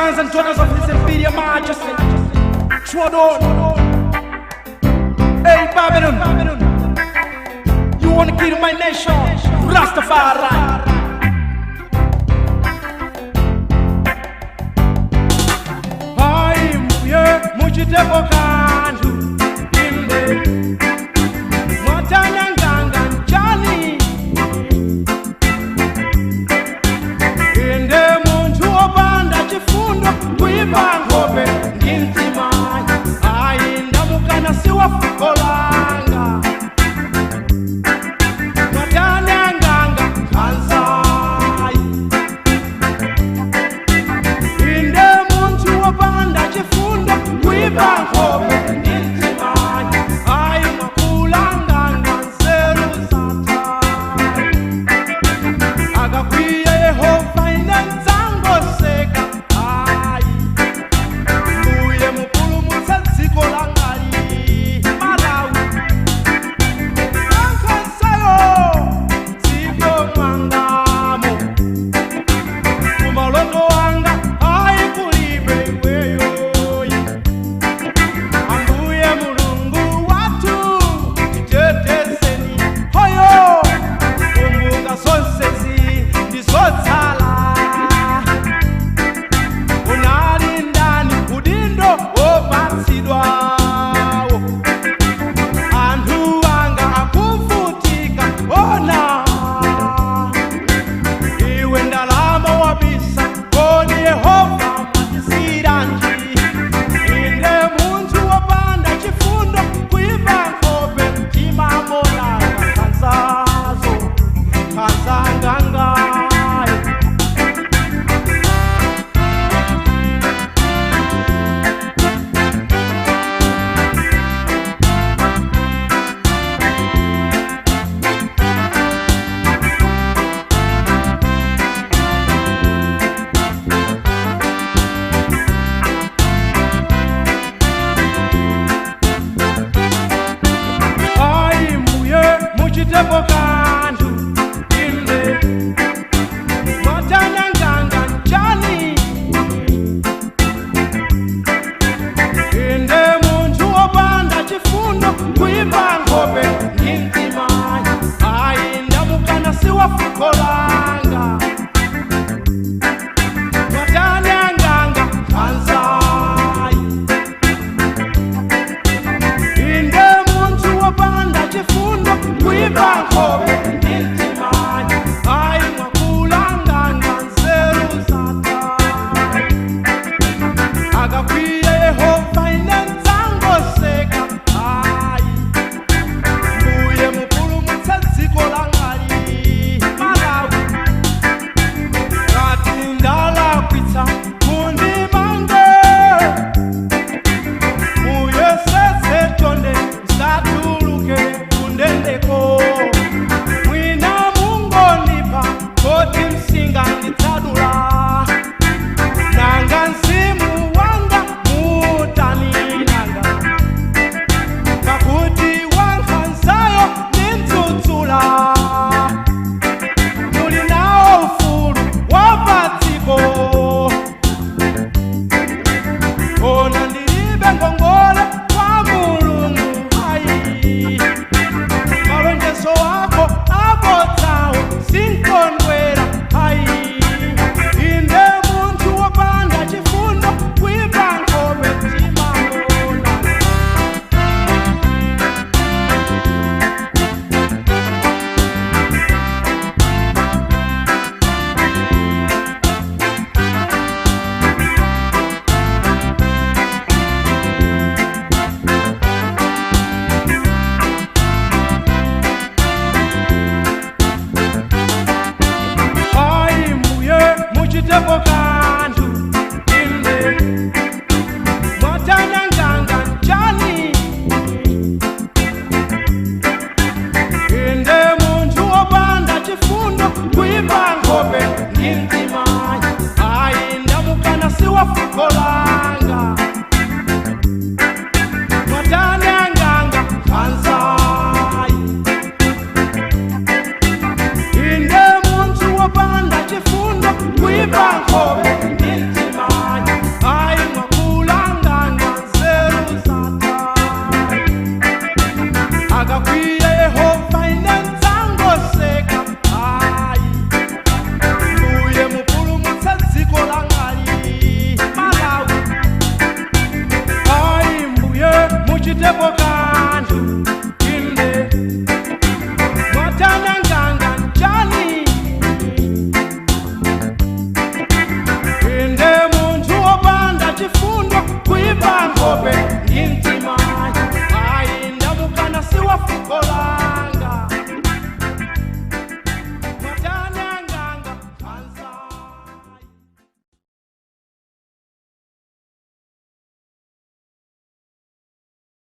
sons and daughters of His Imperial Majesty. Trodon. Hey Babylon, you wanna kill my nation? Rastafari. Hai muye mujitepo kandu imbe mwatanya nganga njani ende muntu opanda chifundo kuipa ngobe ngintima ayinda mukana siwa fukolanga mwatanya nganga kanzai ende muntu opanda chifundo kuipa ngobe ngintima ayinda kulanga nzeru sata agakwiye Yehova inenzango seka ai muye mupulumutsa dziko langali Malawi ankasayo dziko mwangamo kumalondo wanga ai kulibe iweyoyi ambuye mulungu watu titetezeni hoyo kumbuka zonsezi ndizotsala unali ndani udindo wopatsidwawo anthu anga akuvutika ona iwe ndalama wabisa kodi Yehova matisiranji inde munthu wopanda chifundo kuipa nkhope mtima molanga kanzazo kanzangangayo ai muye muchitepo kandu